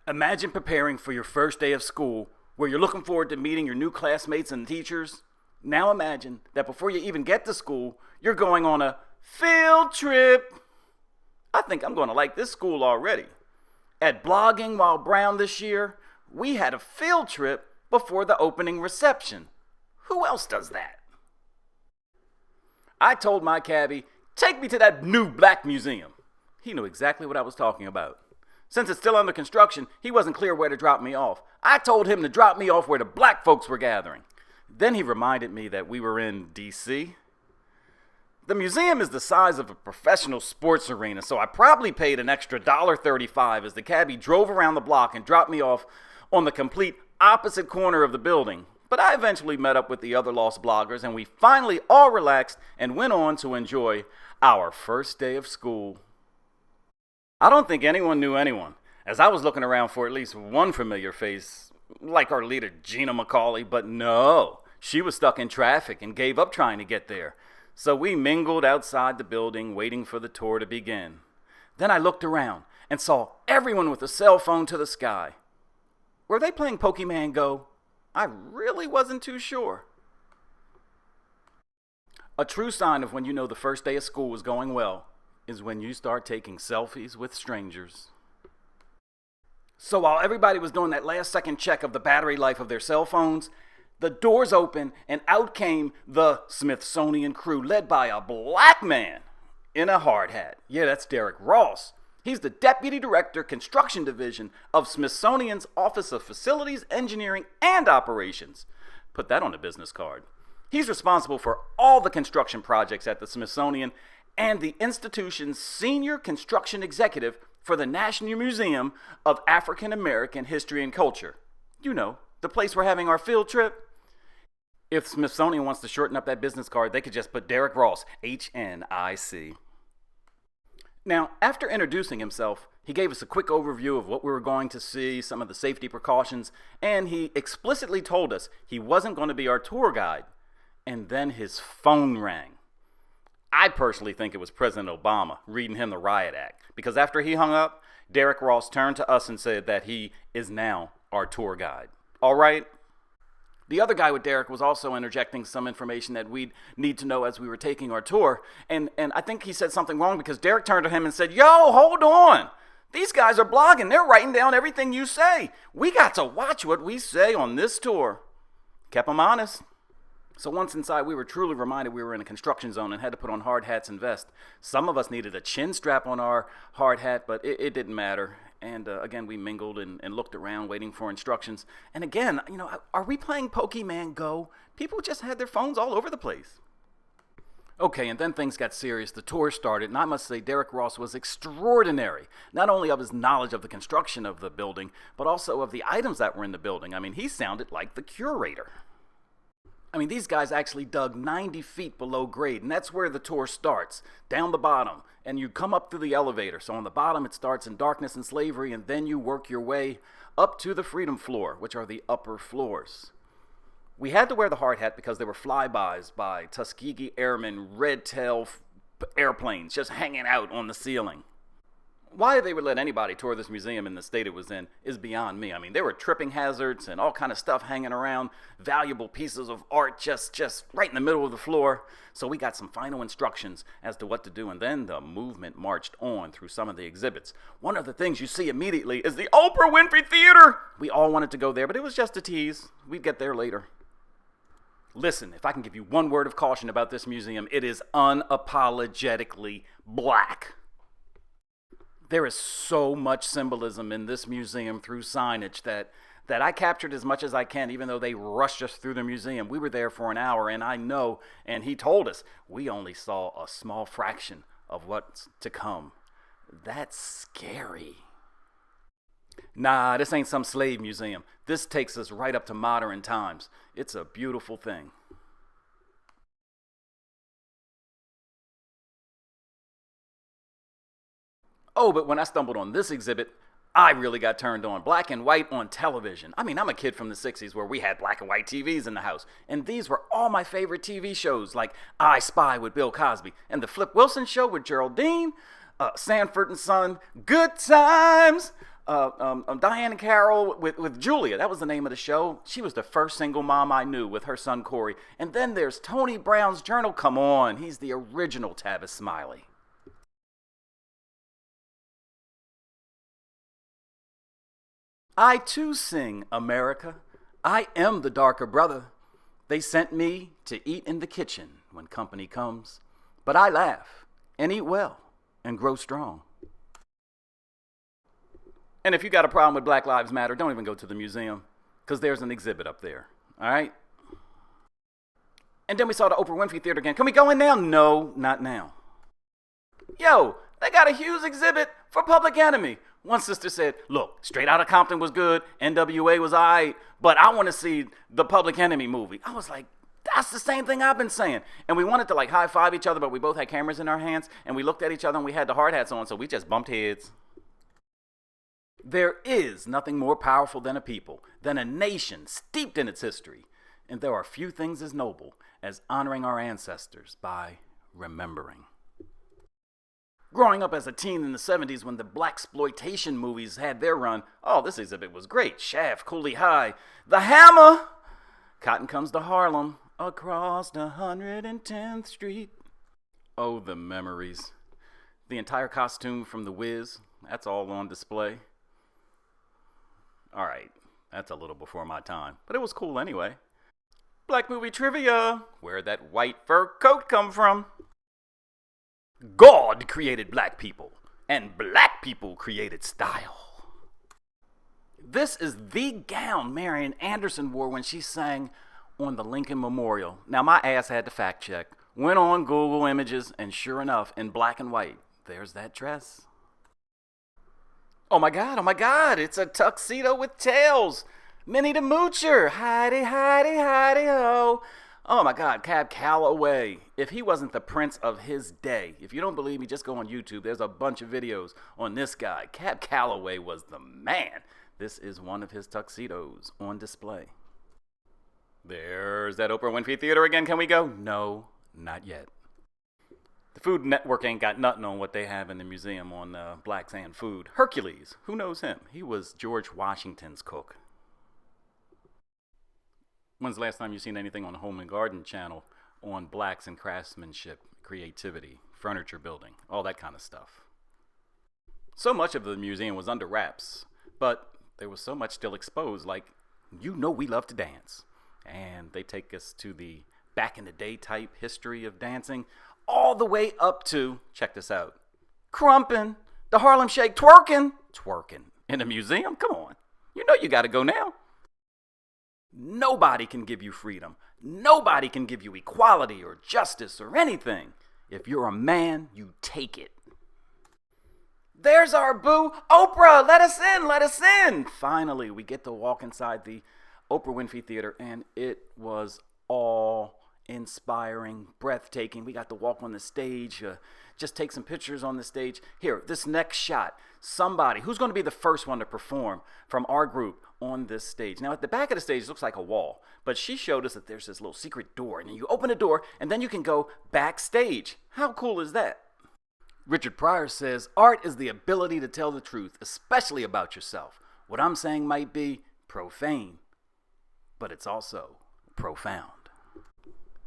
Imagine preparing for your first day of school where you're looking forward to meeting your new classmates and teachers. Now imagine that before you even get to school, you're going on a field trip. I think I'm going to like this school already. At Blogging While Brown this year, we had a field trip before the opening reception. Who else does that? I told my cabbie, take me to that new black museum. He knew exactly what I was talking about. Since it's still under construction, he wasn't clear where to drop me off. I told him to drop me off where the black folks were gathering. Then he reminded me that we were in D.C. The museum is the size of a professional sports arena, so I probably paid an extra $1.35 as the cabbie drove around the block and dropped me off on the complete opposite corner of the building. But I eventually met up with the other lost bloggers, and we finally all relaxed and went on to enjoy our first day of school. I don't think anyone knew anyone, as I was looking around for at least one familiar face, like our leader, Gina McCauley, but no, she was stuck in traffic and gave up trying to get there. So we mingled outside the building, waiting for the tour to begin. Then I looked around and saw everyone with a cell phone to the sky. Were they playing Pokemon Go? I really wasn't too sure. A true sign of when you know the first day of school is going well is when you start taking selfies with strangers. So while everybody was doing that last second check of the battery life of their cell phones, the doors opened and out came the Smithsonian crew led by a black man in a hard hat. Yeah, that's Derek Ross. He's the Deputy Director, Construction Division of Smithsonian's Office of Facilities, Engineering, and Operations. Put that on a business card. He's responsible for all the construction projects at the Smithsonian and the institution's senior construction executive for the National Museum of African American History and Culture. You know, the place we're having our field trip. If Smithsonian wants to shorten up that business card, they could just put Derek Ross, HNIC. Now, after introducing himself, he gave us a quick overview of what we were going to see, some of the safety precautions, and he explicitly told us he wasn't going to be our tour guide. And then his phone rang. I personally think it was President Obama reading him the Riot Act, because after he hung up, Derek Ross turned to us and said that he is now our tour guide. All right? The other guy with Derek was also interjecting some information that we'd need to know as we were taking our tour, and I think he said something wrong because Derek turned to him and said, "Yo, hold on. These guys are blogging. They're writing down everything you say. We got to watch what we say on this tour." Kept him honest. So once inside, we were truly reminded we were in a construction zone and had to put on hard hats and vests. Some of us needed a chin strap on our hard hat, but it didn't matter. And again, we mingled and looked around waiting for instructions. And again, you know, are we playing Pokemon Go? People just had their phones all over the place. Okay, and then things got serious. The tour started, and I must say Derek Ross was extraordinary. Not only of his knowledge of the construction of the building, but also of the items that were in the building. I mean, he sounded like the curator. I mean, these guys actually dug 90 feet below grade, and that's where the tour starts, down the bottom. And you come up through the elevator. So on the bottom, it starts in darkness and slavery, and then you work your way up to the freedom floor, which are the upper floors. We had to wear the hard hat because there were flybys by Tuskegee Airmen, red-tail airplanes just hanging out on the ceiling. Why they would let anybody tour this museum in the state it was in is beyond me. I mean, there were tripping hazards and all kind of stuff hanging around, valuable pieces of art just right in the middle of the floor. So we got some final instructions as to what to do, and then the movement marched on through some of the exhibits. One of the things you see immediately is the Oprah Winfrey Theater. We all wanted to go there, but it was just a tease. We'd get there later. Listen, if I can give you one word of caution about this museum, it is unapologetically black. There is so much symbolism in this museum through signage that I captured as much as I can, even though they rushed us through the museum. We were there for an hour, and I know, and he told us, we only saw a small fraction of what's to come. That's scary. Nah, this ain't some slave museum. This takes us right up to modern times. It's a beautiful thing. Oh, but when I stumbled on this exhibit, I really got turned on. Black and white on television. I mean, I'm a kid from the 60s where we had black and white TVs in the house. And these were all my favorite TV shows, like I Spy with Bill Cosby, and the Flip Wilson Show with Geraldine, Sanford and Son, Good Times, Diane Carroll with Julia. That was the name of the show. She was the first single mom I knew with her son Corey. And then there's Tony Brown's Journal. Come on, he's the original Tavis Smiley. I too sing, America. I am the darker brother. They sent me to eat in the kitchen when company comes. But I laugh and eat well and grow strong. And if you got a problem with Black Lives Matter, don't even go to the museum, because there's an exhibit up there, all right? And then we saw the Oprah Winfrey Theater again. Can we go in now? No, not now. Yo, they got a huge exhibit for Public Enemy. One sister said, look, Straight Outta Compton was good, NWA was all right, but I want to see the Public Enemy movie. I was like, that's the same thing I've been saying. And we wanted to like high five each other, but we both had cameras in our hands, and we looked at each other and we had the hard hats on, so we just bumped heads. There is nothing more powerful than a people, than a nation steeped in its history. And there are few things as noble as honoring our ancestors by remembering. Growing up as a teen in the 70s when the blaxploitation movies had their run, oh, this exhibit was great. Shaft, Cooley High, The Hammer, Cotton Comes to Harlem, Across 110th Street. Oh, the memories. The entire costume from The Wiz, that's all on display. All right, that's a little before my time, but it was cool anyway. Black movie trivia. Where'd that white fur coat come from? God created black people, and black people created style. This is the gown Marian Anderson wore when she sang on the Lincoln Memorial. Now, my ass had to fact check. Went on Google Images, and sure enough, in black and white, there's that dress. Oh my God, it's a tuxedo with tails. Minnie the Moocher, hidey, hidey, hidey, ho. Oh my God, Cab Calloway. If he wasn't the prince of his day, if you don't believe me, just go on YouTube. There's a bunch of videos on this guy. Cab Calloway was the man. This is one of his tuxedos on display. There's that Oprah Winfrey Theater again. Can we go? No, not yet. The Food Network ain't got nothing on what they have in the museum on blacks and food. Hercules, who knows him? He was George Washington's cook. When's the last time you seen anything on the Home and Garden channel on blacks and craftsmanship, creativity, furniture building, all that kind of stuff? So much of the museum was under wraps, but there was so much still exposed, like, you know we love to dance. And they take us to the back in the day type history of dancing, all the way up to, check this out, crumpin', the Harlem Shake, twerking in a museum. Come on, you know you got to go now. Nobody can give you freedom. Nobody can give you equality or justice or anything. If you're a man, you take it. There's our boo, Oprah. Let us in, let us in. Finally, we get to walk inside the Oprah Winfrey Theater, and it was all inspiring, breathtaking. We got to walk on the stage, just take some pictures on the stage. Here, this next shot, somebody who's going to be the first one to perform from our group on this stage. Now, at the back of the stage, it looks like a wall, but she showed us that there's this little secret door, and you open the door, and then you can go backstage. How cool is that? Richard Pryor says, art is the ability to tell the truth, especially about yourself. What I'm saying might be profane, but it's also profound.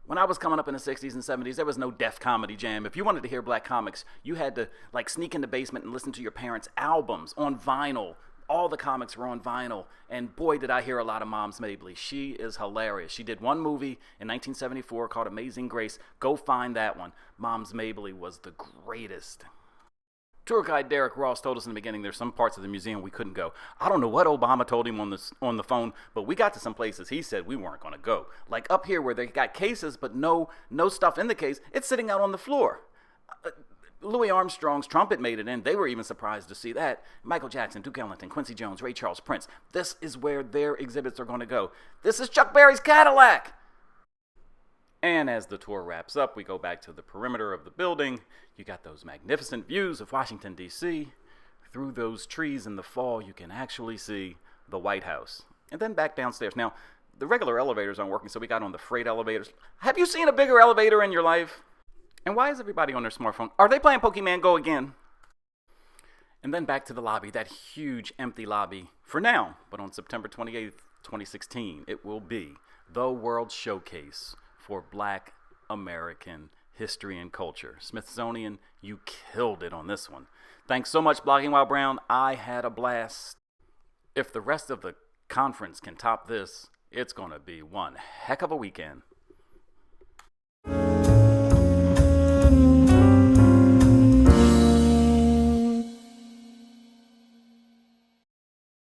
When I was coming up in the 60s and 70s, there was no Def Comedy Jam. If you wanted to hear black comics, you had to like sneak in the basement and listen to your parents' albums on vinyl. All the comics were on vinyl. And boy, did I hear a lot of Moms Mabley. She is hilarious. She did one movie in 1974 called Amazing Grace. Go find that one. Moms Mabley was the greatest. Tour guide Derek Ross told us in the beginning there's some parts of the museum we couldn't go. I don't know what Obama told him on the phone, but we got to some places he said we weren't going to go. Like up here where they got cases, but no stuff in the case. It's sitting out on the floor. Louis Armstrong's trumpet made it in. They were even surprised to see that. Michael Jackson, Duke Ellington, Quincy Jones, Ray Charles, Prince. This is where their exhibits are going to go. This is Chuck Berry's Cadillac. And as the tour wraps up, we go back to the perimeter of the building. You got those magnificent views of Washington, D.C. Through those trees in the fall, you can actually see the White House. And then back downstairs. Now, the regular elevators aren't working, so we got on the freight elevators. Have you seen a bigger elevator in your life? And why is everybody on their smartphone? Are they playing Pokemon Go again? And then back to the lobby, that huge empty lobby for now. But on September 28th, 2016, it will be the World Showcase for Black American History and Culture. Smithsonian, you killed it on this one. Thanks so much, Blogging While Brown. I had a blast. If the rest of the conference can top this, it's going to be one heck of a weekend.